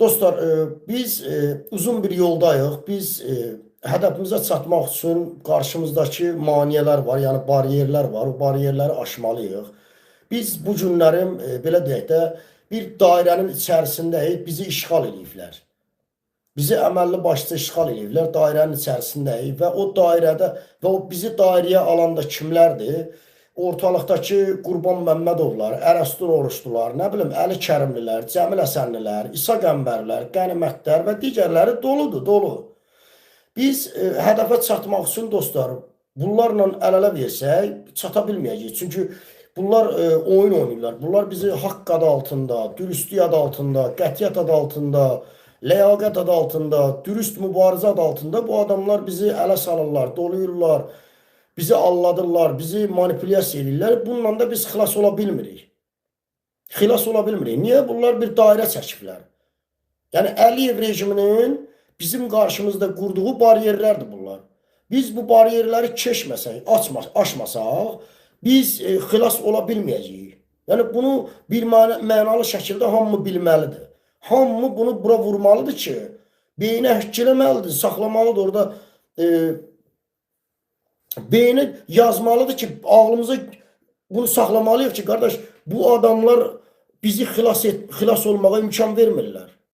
Dostlar, biz uzun bir yoldayıq. Biz hədəfimizə çatmaq üçün qarşımızdakı maneələr var, yəni bariyerlər var. O bariyerləri aşmalıyıq. Biz bu günlərim, belə deyək də, bir dairənin içərisindəyik, bizi işğal ediblər. Bizi əməlli başlı işğal ediblər, dairənin içərisindəyik və o dairədə və o bizi dairəyə alanda kimlərdir? Ortalıqdakı Qurban Məmmədovlar, Ərəstun Oruçlular, nə bilim, Əli Kərimlilər, Cəmil Həsənlilər, İsa Qəmbərlər, Qənimətlər və digərləri doludur, dolu. Biz hədəfə çatmaq üçün dostlar, bunlarla əl-ələ versək, çata bilməyəcəyik. Çünki bunlar oyun oynayırlar. Bunlar bizi haqq adı altında, dürüstlük adı altında, qətiyyət adı altında, ləyaqət adı altında, dürüst mübarizə adı altında bu adamlar bizi ələ salırlar, doluyurlar. Bizi alladırlar, bizi manipulyasiya edirlər. Bununla da biz xilas ola bilmirik. Xilas ola bilmirik. Niyə? Bunlar bir dairə çəkiblər. Yəni Əliyev rejiminin bizim qarşımızda qurduğu bariyerlərdir bunlar. Biz bu bariyerləri keçməsək, aşmasaq, biz xilas ola bilməyəcəyik. Yəni bunu bir mənalı şəkildə hamı bilməlidir. Hamı bunu bura vurmalıdır ki, beyni həkk eləməlidir, saxlamalıdır orada. Beyni yazmalıdır ki, ağlımıza bunu saxlamalıyıq ki, qardaş, bu adamlar bizi xilas olmağa imkan vermirlər.